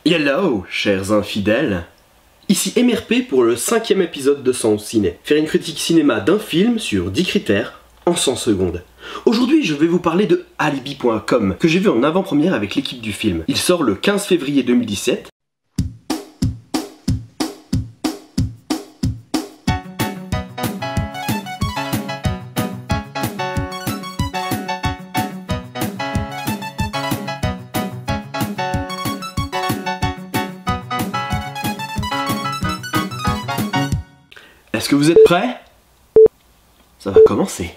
Hello, chers infidèles. Ici MRP pour le 5e épisode de Sans Ciné. Faire une critique cinéma d'un film sur 10 critères en 100 secondes. Aujourd'hui, je vais vous parler de Alibi.com, que j'ai vu en avant-première avec l'équipe du film. Il sort le 15 février 2017. Est-ce que vous êtes prêts? Ça va commencer.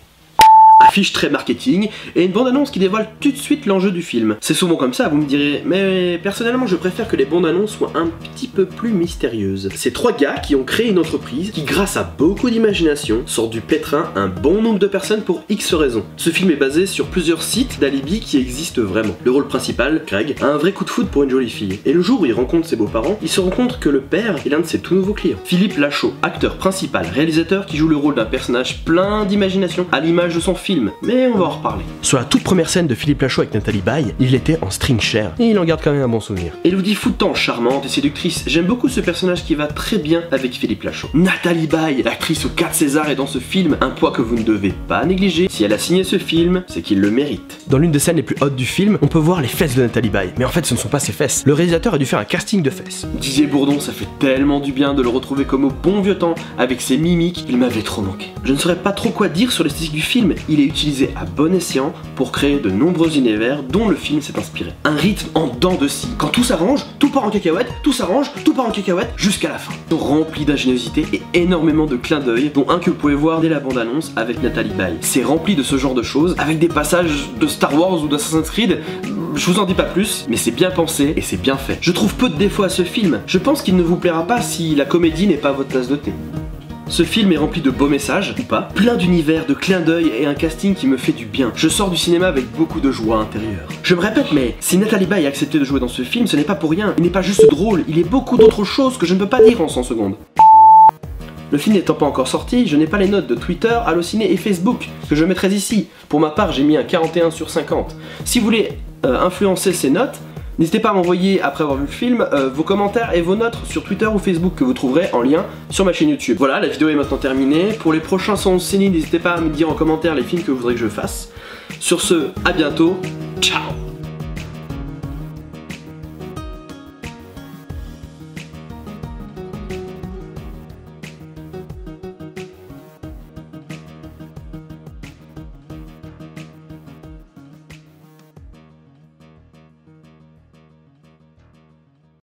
Affiche très marketing et une bande-annonce qui dévoile tout de suite l'enjeu du film. C'est souvent comme ça, vous me direz, mais personnellement je préfère que les bandes-annonces soient un petit peu plus mystérieuses. C'est 3 gars qui ont créé une entreprise qui, grâce à beaucoup d'imagination, sort du pétrin un bon nombre de personnes pour X raisons. Ce film est basé sur plusieurs sites d'alibi qui existent vraiment. Le rôle principal, Craig, a un vrai coup de foudre pour une jolie fille. Et le jour où il rencontre ses beaux-parents, il se rend compte que le père est l'un de ses tout nouveaux clients. Philippe Lachaud, acteur principal, réalisateur qui joue le rôle d'un personnage plein d'imagination à l'image de son film. Mais on va en reparler. Sur la toute première scène de Philippe Lachaud avec Nathalie Baye, il était en string chair et il en garde quand même un bon souvenir. Elodie Foutan, charmante et séductrice, j'aime beaucoup ce personnage qui va très bien avec Philippe Lachaud. Nathalie Baye, l'actrice aux 4 Césars, est dans ce film, un poids que vous ne devez pas négliger. Si elle a signé ce film, c'est qu'il le mérite. Dans l'une des scènes les plus hautes du film, on peut voir les fesses de Nathalie Baye, mais en fait ce ne sont pas ses fesses. Le réalisateur a dû faire un casting de fesses. Didier Bourdon, ça fait tellement du bien de le retrouver comme au bon vieux temps, avec ses mimiques, il m'avait trop manqué. Je ne saurais pas trop quoi dire sur l'esthétique du film, il est utilisé à bon escient pour créer de nombreux univers dont le film s'est inspiré. Un rythme en dents de scie. Quand tout s'arrange, tout part en cacahuète, tout s'arrange, tout part en cacahuète, jusqu'à la fin. Rempli d'ingéniosité et énormément de clins d'œil, dont un que vous pouvez voir dès la bande-annonce avec Nathalie Baye. C'est rempli de ce genre de choses, avec des passages de Star Wars ou d'Assassin's Creed. Je vous en dis pas plus, mais c'est bien pensé et c'est bien fait. Je trouve peu de défauts à ce film. Je pense qu'il ne vous plaira pas si la comédie n'est pas votre tasse de thé. Ce film est rempli de beaux messages, ou pas, plein d'univers, de clins d'œil et un casting qui me fait du bien. Je sors du cinéma avec beaucoup de joie intérieure. Je me répète, mais si Nathalie Baye a accepté de jouer dans ce film, ce n'est pas pour rien. Il n'est pas juste drôle, il est beaucoup d'autres choses que je ne peux pas dire en 100 secondes. Le film n'étant pas encore sorti, je n'ai pas les notes de Twitter, Allociné et Facebook, que je mettrai ici. Pour ma part, j'ai mis un 41/50. Si vous voulez influencer ces notes, n'hésitez pas à m'envoyer, après avoir vu le film, vos commentaires et vos notes sur Twitter ou Facebook que vous trouverez en lien sur ma chaîne YouTube. Voilà, la vidéo est maintenant terminée. Pour les prochains Sans Ciné, n'hésitez pas à me dire en commentaire les films que vous voudrez que je fasse. Sur ce, à bientôt, ciao!